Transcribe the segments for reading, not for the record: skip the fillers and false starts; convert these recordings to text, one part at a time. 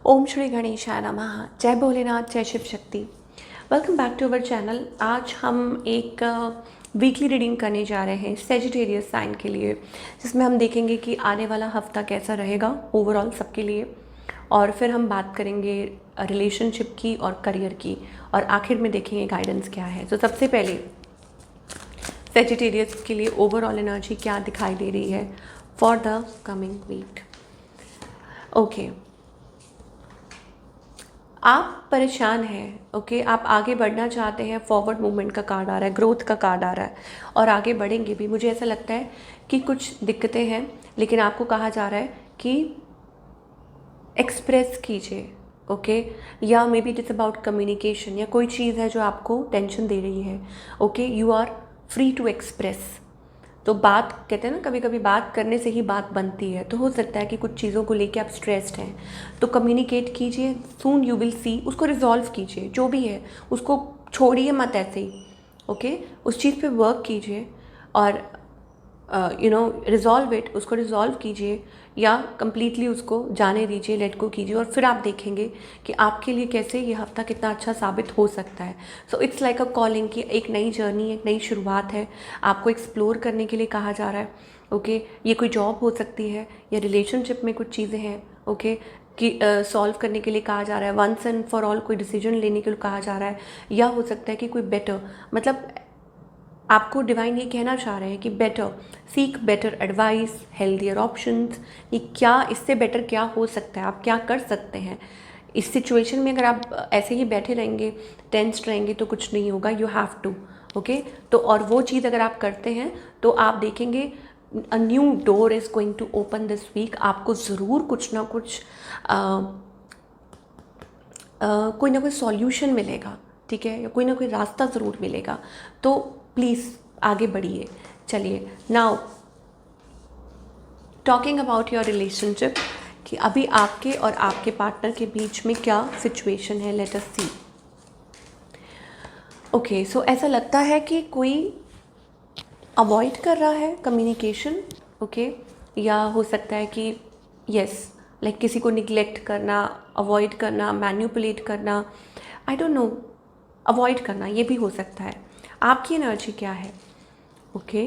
ओम श्री गणेशाय नमः। जय भोलेनाथ, जय Shiv Shakti. Welcome back to our channel. आज हम एक वीकली रीडिंग करने जा रहे हैं सेजिटेरियस साइन के लिए, जिसमें हम देखेंगे कि आने वाला हफ्ता कैसा रहेगा ओवरऑल सबके लिए, और फिर हम बात करेंगे रिलेशनशिप की और करियर की, और आखिर में देखेंगे गाइडेंस क्या है। तो सबसे पहले सेजिटेरियस के लिए ओवरऑल एनर्जी क्या दिखाई दे रही है for the coming week. Okay, आप परेशान हैं। ओके, आप आगे बढ़ना चाहते हैं। फॉरवर्ड मूवमेंट का कार्ड आ रहा है, ग्रोथ का कार्ड आ रहा है, और आगे बढ़ेंगे भी। मुझे ऐसा लगता है कि कुछ दिक्कतें हैं, लेकिन आपको कहा जा रहा है कि एक्सप्रेस कीजिए। ओके, या may be it is about communication, या कोई चीज़ है जो आपको टेंशन दे रही है। Okay, you are free to express. तो बात कहते हैं ना, कभी कभी बात करने से ही बात बनती है। तो हो सकता है कि कुछ चीज़ों को लेके आप स्ट्रेस्ड हैं, तो कम्युनिकेट कीजिए। सून यू विल सी, उसको रिजॉल्व कीजिए। जो भी है उसको छोड़िए मत ऐसे ही। ओके, उस चीज़ पे वर्क कीजिए और रिजॉल्व इट, उसको रिजॉल्व कीजिए, या कम्प्लीटली उसको जाने दीजिए, लेट गो कीजिए, और फिर आप देखेंगे कि आपके लिए कैसे ये हफ्ता कितना अच्छा साबित हो सकता है। So it's like a calling, कि एक नई जर्नी, एक नई शुरुआत है, आपको एक्सप्लोर करने के लिए कहा जा रहा है। ओके, ये कोई जॉब हो सकती है, या रिलेशनशिप में कुछ चीज़ें हैं ओके कि सॉल्व करने के लिए कहा जा रहा है। वंस एंड फॉर ऑल कोई डिसीजन लेने के लिए कहा जा रहा है, या हो सकता है कि कोई बेटर, मतलब आपको डिवाइन ये कहना चाह रहे हैं कि better seek better advice, healthier options. ये क्या, इससे बेटर क्या हो सकता है, आप क्या कर सकते हैं इस सिचुएशन में। अगर आप ऐसे ही बैठे रहेंगे, टेंस्ड रहेंगे, तो कुछ नहीं होगा। You have to okay. तो और वो चीज़ अगर आप करते हैं तो आप देखेंगे a new door is going to open this week. आपको ज़रूर कुछ ना कुछ कोई ना कोई सॉल्यूशन मिलेगा, ठीक है, या कोई ना कोई रास्ता ज़रूर मिलेगा। तो प्लीज़ आगे बढ़िए। चलिए, now talking about your relationship, कि अभी आपके और आपके पार्टनर के बीच में क्या सिचुएशन है। लेट अस सी। ओके, सो ऐसा लगता है कि कोई अवॉइड कर रहा है कम्युनिकेशन। ओके, या हो सकता है कि यस, लाइक किसी को निगलेक्ट करना, अवॉइड करना, मैन्युपुलेट करना, आई डोंट नो, अवॉइड करना, ये भी हो सकता है। आपकी एनर्जी क्या है? ओके,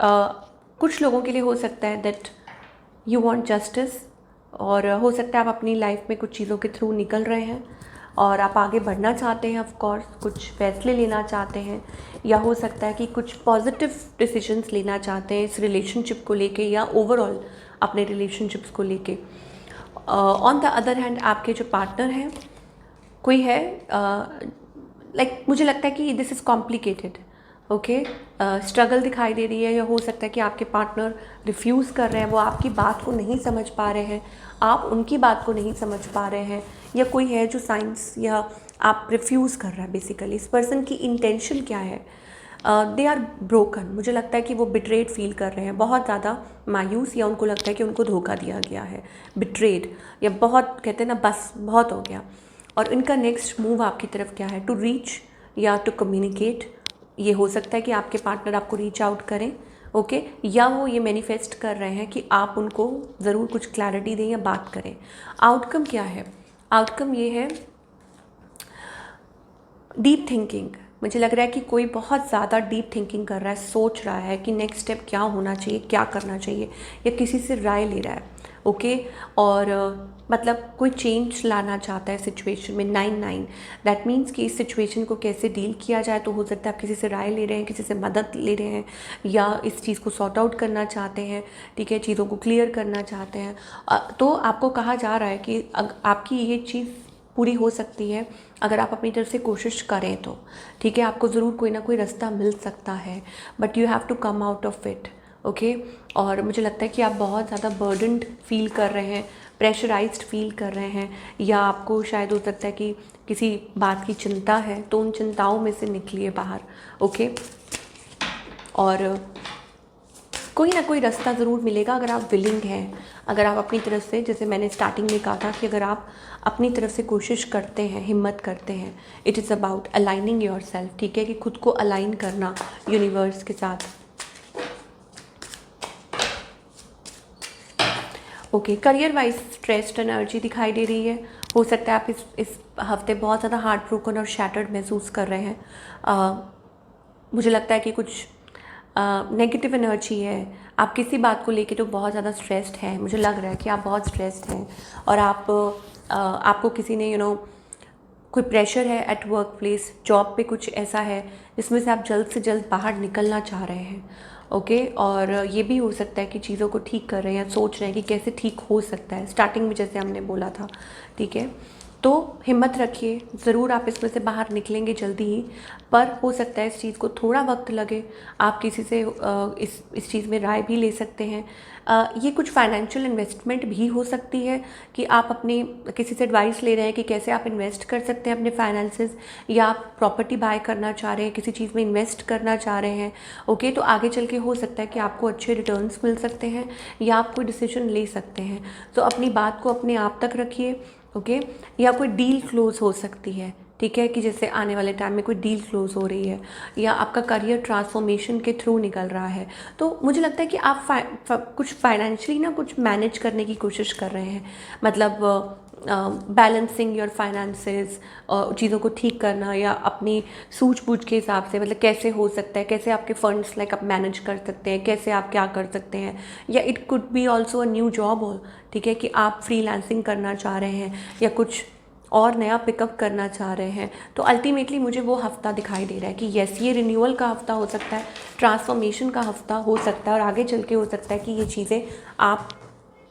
कुछ लोगों के लिए हो सकता है दैट यू वांट जस्टिस, और हो सकता है आप अपनी लाइफ में कुछ चीज़ों के थ्रू निकल रहे हैं और आप आगे बढ़ना चाहते हैं। ऑफ कोर्स कुछ फैसले लेना चाहते हैं, या हो सकता है कि कुछ पॉजिटिव डिसीजंस लेना चाहते हैं इस रिलेशनशिप को लेके, या ओवरऑल अपने रिलेशनशिप्स को लेके। ऑन द अदर हैंड, आपके जो पार्टनर हैं, कोई है, लाइक मुझे लगता है कि this is complicated. Okay, struggle दिखाई दे रही है, या हो सकता है कि आपके पार्टनर रिफ्यूज़ कर रहे हैं, वो आपकी बात को नहीं समझ पा रहे हैं, आप उनकी बात को नहीं समझ पा रहे हैं, या कोई है जो साइंस, या आप रिफ्यूज़ कर रहा है। बेसिकली इस पर्सन की इंटेंशन क्या है? They are broken. मुझे लगता है कि वो बिट्रेड फील कर रहे हैं, बहुत ज़्यादा मायूस, या उनको लगता है कि उनको धोखा दिया गया है, बिट्रेड, या बहुत कहते हैं ना, बस बहुत हो गया। और इनका नेक्स्ट मूव आपकी तरफ क्या है? टू रीच या टू कम्युनिकेट। ये हो सकता है कि आपके पार्टनर आपको रीच आउट करें, ओके, या वो ये मैनिफेस्ट कर रहे हैं कि आप उनको ज़रूर कुछ क्लैरिटी दें या बात करें। आउटकम क्या है? आउटकम ये है डीप थिंकिंग। मुझे लग रहा है कि कोई बहुत ज़्यादा डीप थिंकिंग कर रहा है, सोच रहा है कि नेक्स्ट स्टेप क्या होना चाहिए, क्या करना चाहिए, या किसी से राय ले रहा है। ओके, और मतलब कोई चेंज लाना चाहता है सिचुएशन में। 9-9 दैट मीन्स कि इस सिचुएशन को कैसे डील किया जाए। तो हो सकता है आप किसी से राय ले रहे हैं, किसी से मदद ले रहे हैं, या इस चीज़ को सॉर्ट आउट करना चाहते हैं, ठीक है, चीज़ों को क्लियर करना चाहते हैं। तो आपको कहा जा रहा है कि आपकी ये चीज़ पूरी हो सकती है अगर आप अपनी तरफ से कोशिश करें तो, ठीक है। आपको ज़रूर कोई ना कोई रास्ता मिल सकता है, but you have to come out of it. Okay, और मुझे लगता है कि आप बहुत ज़्यादा बर्डनड फील कर रहे हैं, प्रेशराइज्ड फील कर रहे हैं, या आपको शायद हो सकता है कि किसी बात की चिंता है, तो उन चिंताओं में से निकलिए बाहर। ओके, और कोई ना कोई रास्ता ज़रूर मिलेगा अगर आप विलिंग हैं, अगर आप अपनी तरफ से, जैसे मैंने स्टार्टिंग में कहा था कि अगर आप अपनी तरफ से कोशिश करते हैं, हिम्मत करते हैं। It is about aligning your self, ठीक है, कि खुद को अलाइन करना यूनिवर्स के साथ। Okay, career wise stressed energy दिखाई दे रही है। हो सकता है आप इस हफ्ते बहुत ज़्यादा हार्ट ब्रोकन और शैटर्ड महसूस कर रहे हैं। मुझे लगता है कि कुछ नेगेटिव एनर्जी है। आप किसी बात को लेके तो बहुत ज़्यादा स्ट्रेस्ड हैं, मुझे लग रहा है कि आप बहुत स्ट्रेस्ड हैं और आपको किसी ने कोई प्रेशर है एट वर्क प्लेस, जॉब पे कुछ ऐसा है जिसमें से आप जल्द से जल्द बाहर निकलना चाह रहे हैं। ओके, और ये भी हो सकता है कि चीज़ों को ठीक कर रहे हैं, सोच रहे हैं कि कैसे ठीक हो सकता है, स्टार्टिंग में जैसे हमने बोला था। ठीक है, तो हिम्मत रखिए, ज़रूर आप इसमें से बाहर निकलेंगे जल्दी ही, पर हो सकता है इस चीज़ को थोड़ा वक्त लगे। आप किसी से इस चीज़ में राय भी ले सकते हैं। ये कुछ फाइनेंशियल इन्वेस्टमेंट भी हो सकती है कि आप अपने किसी से एडवाइस ले रहे हैं कि कैसे आप इन्वेस्ट कर सकते हैं अपने फाइनेंसेस, या आप प्रॉपर्टी बाय करना चाह रहे हैं, किसी चीज़ में इन्वेस्ट करना चाह रहे हैं। ओके, तो आगे चल के हो सकता है कि आपको अच्छे रिटर्न्स मिल सकते हैं या आप कोई डिसीजन ले सकते हैं। तो अपनी बात को अपने आप तक रखिए। ओके, या कोई डील क्लोज हो सकती है। ठीक है, कि जैसे आने वाले टाइम में कोई डील क्लोज हो रही है या आपका करियर ट्रांसफॉर्मेशन के थ्रू निकल रहा है। तो मुझे लगता है कि आप कुछ फाइनेंशियली ना कुछ मैनेज करने की कोशिश कर रहे हैं, मतलब बैलेंसिंग योर फाइनेंसेस, चीज़ों को ठीक करना या अपनी सूझबूझ के हिसाब से, मतलब कैसे हो सकता है, कैसे आपके फंड्स लाइक आप मैनेज कर सकते हैं, कैसे आप क्या कर सकते हैं। या it could be also a new job हो। ठीक है, कि आप फ्रीलांसिंग करना चाह रहे हैं या कुछ और नया पिकअप करना चाह रहे हैं। तो अल्टीमेटली मुझे वो हफ्ता दिखाई दे रहा है कि येस, ये रिन्यूअल का हफ्ता हो सकता है, ट्रांसफॉर्मेशन का हफ्ता हो सकता है, और आगे चल के हो सकता है कि ये चीज़ें आप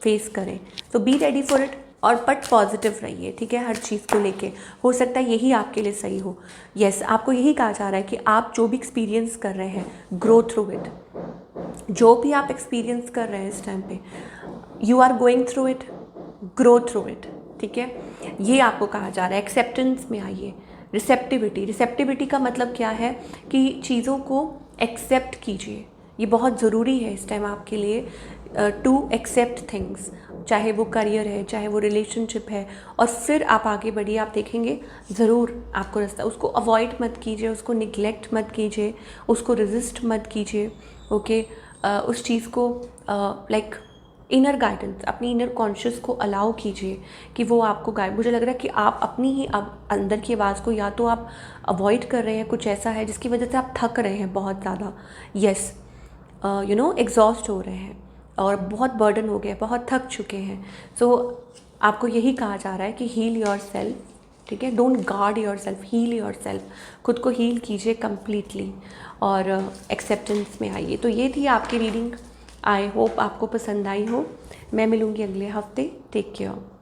फेस करें। तो बी रेडी फॉर इट, और बट पॉजिटिव रहिए। ठीक है, हर चीज़ को लेके हो सकता है यही आपके लिए सही हो। येस, आपको यही कहा जा रहा है कि आप जो भी एक्सपीरियंस कर रहे हैं, ग्रो थ्रू इट। जो भी आप एक्सपीरियंस कर रहे हैं इस टाइम पे, you are going through it, grow through it. ठीक है, ये आपको कहा जा रहा है। एक्सेप्टेंस में आइए, रिसेप्टिविटी का मतलब क्या है कि चीज़ों को एक्सेप्ट कीजिए। ये बहुत ज़रूरी है इस टाइम आपके लिए, टू एक्सेप्ट थिंग्स, चाहे वो करियर है, चाहे वो रिलेशनशिप है, और फिर आप आगे बढ़िए। आप देखेंगे ज़रूर आपको रास्ता, उसको अवॉइड मत कीजिए, उसको निगलेक्ट मत कीजिए, उसको रेजिस्ट मत कीजिए। ओके, उस चीज़ को लाइक इनर गाइडेंस, अपनी इनर कॉन्शियस को अलाउ कीजिए कि वो आपको गाइड। मुझे लग रहा है कि आप अपनी ही अंदर की आवाज़ को या तो आप अवॉइड कर रहे हैं, कुछ ऐसा है जिसकी वजह से आप थक रहे हैं बहुत ज़्यादा। येस, एग्जॉस्ट हो रहे हैं और बहुत बर्डन हो गया, बहुत थक चुके हैं। सो आपको यही कहा जा रहा है कि हील योर सेल्फ। ठीक है, don't guard yourself, heal yourself. खुद को हील कीजिए कम्प्लीटली और एक्सेप्टेंस में आइए। तो ये थी आपकी रीडिंग। आई होप आपको पसंद आई हो। मैं मिलूँगी अगले हफ्ते। Take care.